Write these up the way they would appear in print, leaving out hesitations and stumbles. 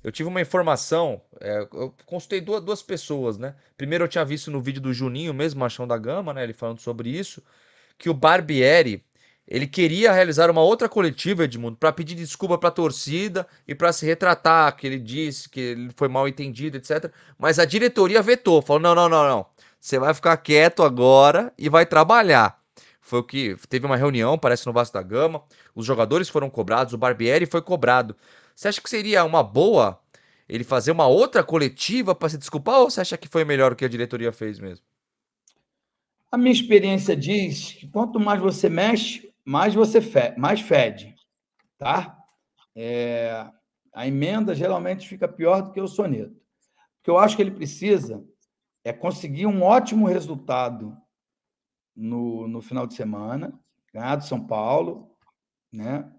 Eu tive uma informação, eu consultei duas pessoas, né? Primeiro eu tinha visto no vídeo do Juninho, mesmo Machão da Gama, né? Ele falando sobre isso, que o Barbieri, ele queria realizar uma outra coletiva, Edmundo, para pedir desculpa para a torcida e para se retratar, que ele disse que ele foi mal entendido, etc. Mas a diretoria vetou, falou: não, não, não, não. Você vai ficar quieto agora e vai trabalhar. Foi o que teve uma reunião, parece no Vasco da Gama. Os jogadores foram cobrados, o Barbieri foi cobrado. Você acha que seria uma boa ele fazer uma outra coletiva para se desculpar ou você acha que foi melhor o que a diretoria fez mesmo? A minha experiência diz que quanto mais você mexe, mais fede, tá? A emenda geralmente fica pior do que o soneto. O que eu acho que ele precisa é conseguir um ótimo resultado no final de semana, ganhar do São Paulo, né?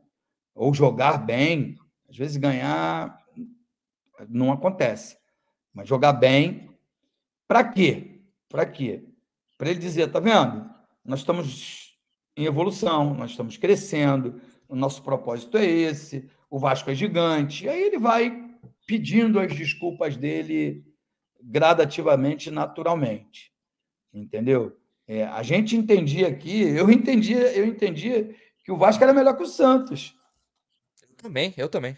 Ou jogar bem. Às vezes ganhar não acontece, mas jogar bem. Para quê? Para quê? Para ele dizer, tá vendo? Nós estamos em evolução, nós estamos crescendo, o nosso propósito é esse, o Vasco é gigante. E aí ele vai pedindo as desculpas dele gradativamente, naturalmente, entendeu? A gente entendia aqui, eu entendia que o Vasco era melhor que o Santos. Também, eu também.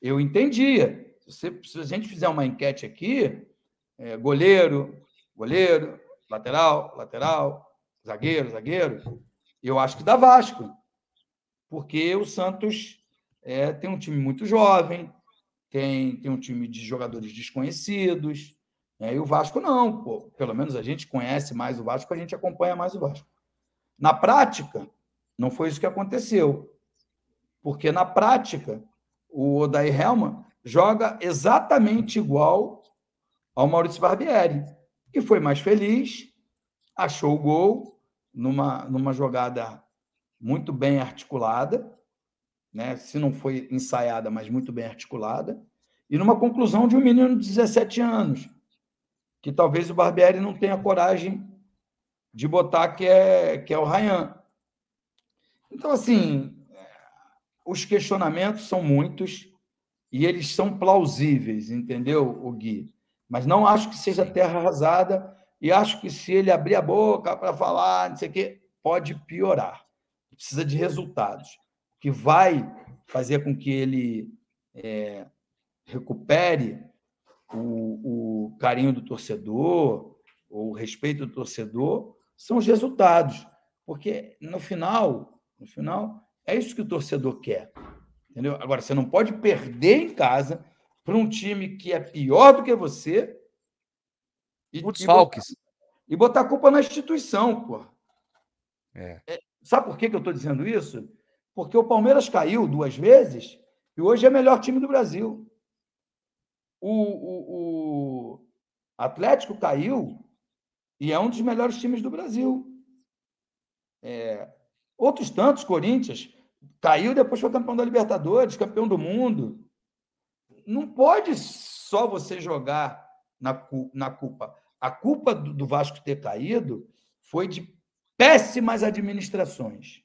Eu entendia. Se a gente fizer uma enquete aqui, goleiro, goleiro, lateral, lateral, zagueiro, zagueiro, eu acho que dá Vasco, porque o Santos tem um time muito jovem, tem um time de jogadores desconhecidos, e o Vasco não, pô. Pelo menos a gente conhece mais o Vasco, a gente acompanha mais o Vasco. Na prática, não foi isso que aconteceu, porque na prática o Odair Helman joga exatamente igual ao Maurício Barbieri, que foi mais feliz, achou o gol numa jogada muito bem articulada, né? Se não foi ensaiada, mas muito bem articulada, e numa conclusão de um menino de 17 anos, que talvez o Barbieri não tenha coragem de botar, que é o Ryan. Então, assim, os questionamentos são muitos e eles são plausíveis, entendeu, o Gui? Mas não acho que seja Sim. terra arrasada e acho que se ele abrir a boca para falar, não sei o quê, pode piorar. Precisa de resultados, que vai fazer com que ele recupere o carinho do torcedor, o respeito do torcedor, são os resultados. Porque no final, é isso que o torcedor quer. Entendeu? Agora, você não pode perder em casa para um time que é pior do que você e, Os e, botar, desfalques. e botar a culpa na instituição, pô. É. Sabe por que eu estou dizendo isso? Porque o Palmeiras caiu 2 vezes e hoje é o melhor time do Brasil. O Atlético caiu e é um dos melhores times do Brasil. Outros tantos, Corinthians, caiu e depois foi campeão da Libertadores, campeão do mundo. Não pode só você jogar na culpa. A culpa do Vasco ter caído foi de péssimas administrações.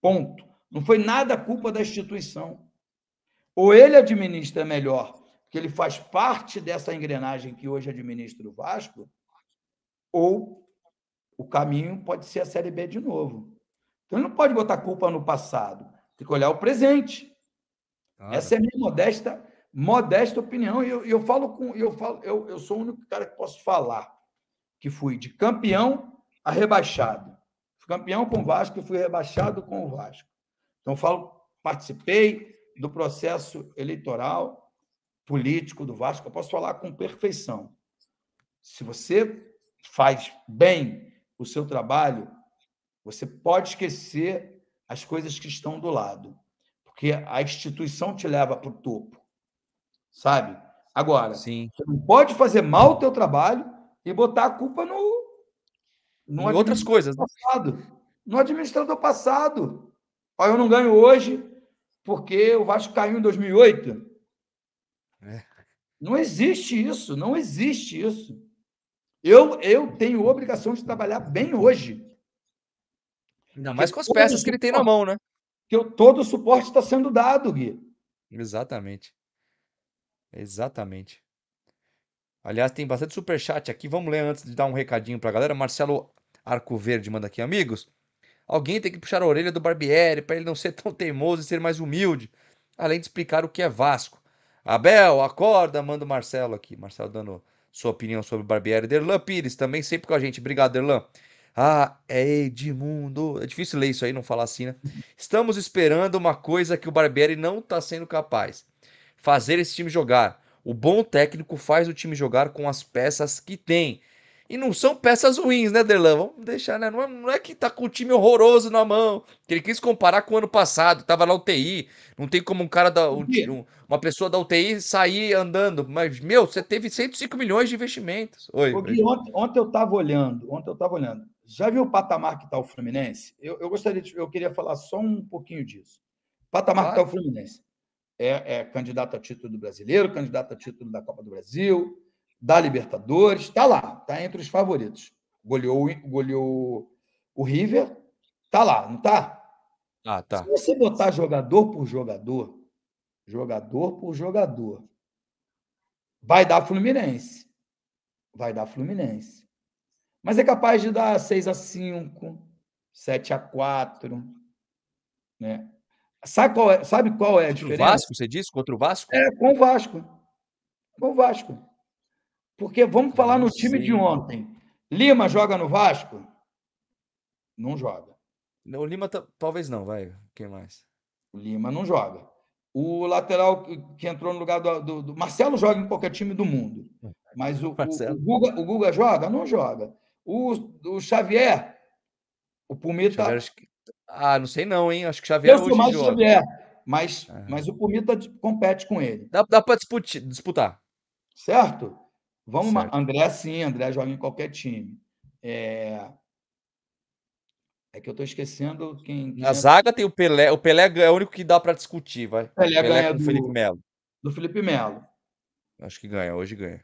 Ponto. Não foi nada culpa da instituição. Ou ele administra melhor, porque ele faz parte dessa engrenagem que hoje administra o Vasco, ou o caminho pode ser a Série B de novo. Então ele não pode botar culpa no passado, tem que olhar o presente. Claro. Essa é a minha modesta opinião. E eu falo com. Eu sou o único cara que posso falar que fui de campeão a rebaixado. Fui campeão com o Vasco e fui rebaixado com o Vasco. Então, participei do processo eleitoral político do Vasco, eu posso falar com perfeição. Se você faz bem o seu trabalho, você pode esquecer as coisas que estão do lado, porque a instituição te leva para o topo, sabe? Agora, Sim. você não pode fazer mal o teu trabalho e botar a culpa no Em outras administrador coisas, né? passado. No administrador passado. Ó, eu não ganho hoje porque o Vasco caiu em 2008. É. Não existe isso, não existe isso. Eu tenho obrigação de trabalhar bem hoje, Ainda porque mais com as peças que ele tem na mão, né? todo o suporte está sendo dado, Gui. Exatamente. Exatamente. Aliás, tem bastante superchat aqui. Vamos ler antes de dar um recadinho pra galera. Marcelo Arcoverde manda aqui, amigos. Alguém tem que puxar a orelha do Barbieri para ele não ser tão teimoso e ser mais humilde, além de explicar o que é Vasco. Abel, acorda, manda o Marcelo aqui. Marcelo dando sua opinião sobre o Barbieri. Derlan Pires, também sempre com a gente. Obrigado, Derlan. Ah, é Edmundo. É difícil ler isso aí, não falar assim, né? Estamos esperando uma coisa que o Barbieri não está sendo capaz. Fazer esse time jogar. O bom técnico faz o time jogar com as peças que tem. E não são peças ruins, né, Derlan? Vamos deixar, né? Não é que tá com o time horroroso na mão. Que ele quis comparar com o ano passado, tava na UTI. Não tem como um cara uma pessoa da UTI sair andando. Mas, meu, você teve 105 milhões de investimentos. Oi, Ô, oi. Gui, ontem eu estava olhando. Já viu o patamar que está o Fluminense? Eu queria falar só um pouquinho disso. O patamar que está Claro. o Fluminense. É candidato a título do Brasileiro, candidato a título da Copa do Brasil, da Libertadores, está lá, está entre os favoritos. Goleou o River, está lá, não está? Ah, Se tá. você botar jogador por jogador, jogador por jogador, vai dar Fluminense. Vai dar Fluminense. Mas é capaz de dar 6-5, 7-4, né? Sabe qual é a Contra o diferença? Vasco, você disse? Contra o Vasco? É com o Vasco. Com o Vasco. Porque vamos Cara, falar não no time de sei. ontem. Lima joga no Vasco? Não joga. O Lima talvez não, vai. Quem mais? O Lima não joga. O lateral que entrou no lugar do Marcelo joga em qualquer time do mundo. Mas Marcelo. o Guga joga? Não joga. O Xavier, o Xavier, Pumita. acho que... Ah, não sei não, hein? Acho que o Eu Xavier sou hoje mais o joga. Xavier, mas, Aham. mas o Pumita compete com ele. Dá pra disputar. Certo? Vamos lá. Certo. André, sim, André joga em qualquer time. É, é que eu estou esquecendo quem Na é. zaga tem o Pelé. O Pelé é o único que dá pra discutir, vai. Pelé Pelé ganha com o Felipe Melo. do Felipe Melo. Acho que ganha, hoje ganha.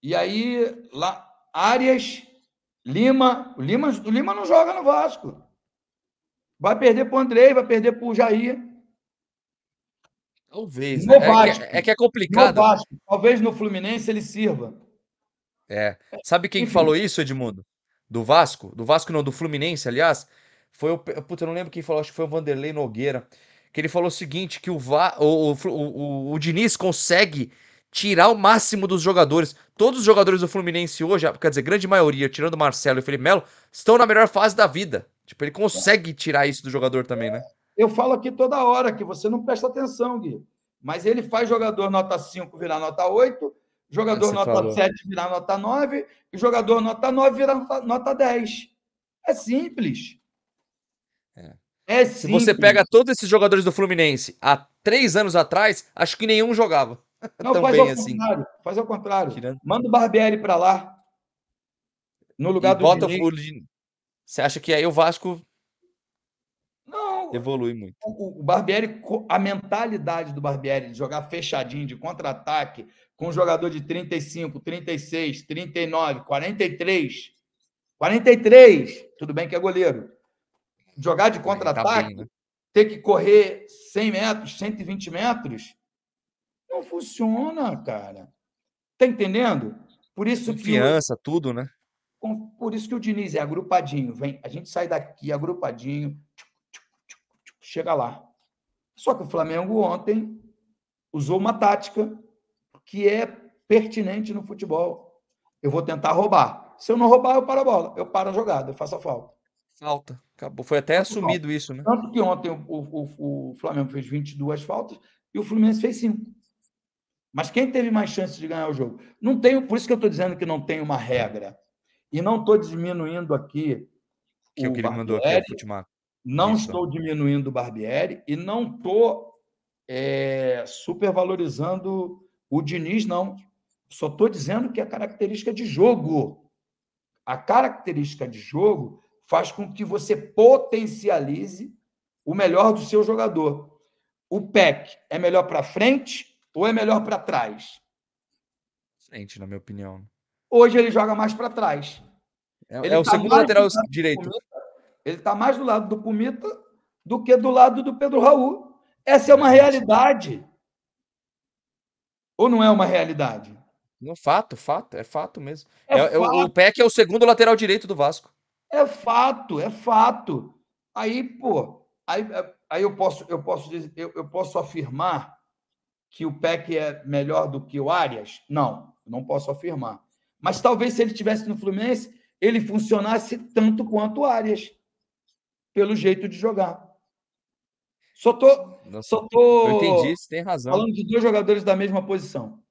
E aí, lá, Arias, Lima. O Lima não joga no Vasco. Vai perder para o Andrei, vai perder para o Jair. Talvez, né? No Vasco. É que é No complicado. Vasco. Talvez no Fluminense ele sirva. É. Sabe quem Enfim, falou isso, Edmundo? Do Vasco? Do Vasco não, do Fluminense, aliás. Foi o. Puta, eu não lembro quem falou, acho que foi o Vanderlei Nogueira. Que ele falou o seguinte: que o Diniz consegue tirar o máximo dos jogadores. Todos os jogadores do Fluminense hoje, quer dizer, grande maioria, tirando o Marcelo e o Felipe Melo, estão na melhor fase da vida. Tipo, ele consegue tirar isso do jogador também, né? eu falo aqui toda hora que você não presta atenção, Gui. Mas ele faz jogador nota 5 virar nota 8, É, jogador você nota falou. 7 virar nota 9 e jogador nota 9 virar nota 10. É simples. É. É Se você simples. pega todos esses jogadores do Fluminense há 3 anos atrás, acho que nenhum jogava Não, tão faz bem ao assim. contrário. Faz ao contrário. Tirando. Manda o Barbieri para lá, no E lugar do bota Diniz. Você acha que aí o Vasco Não, evolui muito? o Barbieri, a mentalidade do Barbieri de jogar fechadinho, de contra-ataque, com um jogador de 35, 36, 39, 43. 43, tudo bem que é goleiro. Jogar de Ah, ele tá bem, contra-ataque, né? ter que correr 100 metros, 120 metros, não funciona, cara. Tá entendendo? Por isso que o, Confiança, tudo, né? por isso que o Diniz é agrupadinho. Vem, a gente sai daqui agrupadinho, chega lá. Só que o Flamengo ontem usou uma tática que é pertinente no futebol. Eu vou tentar roubar. Se eu não roubar, eu paro a bola. Eu paro a jogada, eu faço a falta. Falta. Acabou. Foi até assumido isso, né? Tanto que ontem o Flamengo fez 22 faltas e o Fluminense fez 5. Mas quem teve mais chances de ganhar o jogo? Não tem, por isso que eu estou dizendo que não tem uma regra. E não estou diminuindo aqui Que é o o que ele mandou aqui, ó, Barbieri, Futimaco. não Isso, ó. estou diminuindo o Barbieri e não estou supervalorizando o Diniz, não. Só estou dizendo que é característica de jogo. A característica de jogo faz com que você potencialize o melhor do seu jogador. O PEC é melhor para frente ou é melhor para trás? Frente, na minha opinião. Hoje ele joga mais para trás. É Ele o está segundo mais do lateral lado do direito. Pumita, ele está mais do lado do Pumita do que do lado do Pedro Raul. Essa é uma realidade. Ou não é uma realidade? No fato, fato, é fato mesmo. É O fato, Peck é o segundo lateral direito do Vasco. é fato, é fato. Aí, pô, aí eu posso dizer, eu posso afirmar que o Peck é melhor do que o Arias? Não posso afirmar. Mas talvez se ele tivesse no Fluminense, ele funcionasse tanto quanto o Arias, pelo jeito de jogar. Só tô, Nossa, só eu entendi, tô você tem razão. falando de dois jogadores da mesma posição.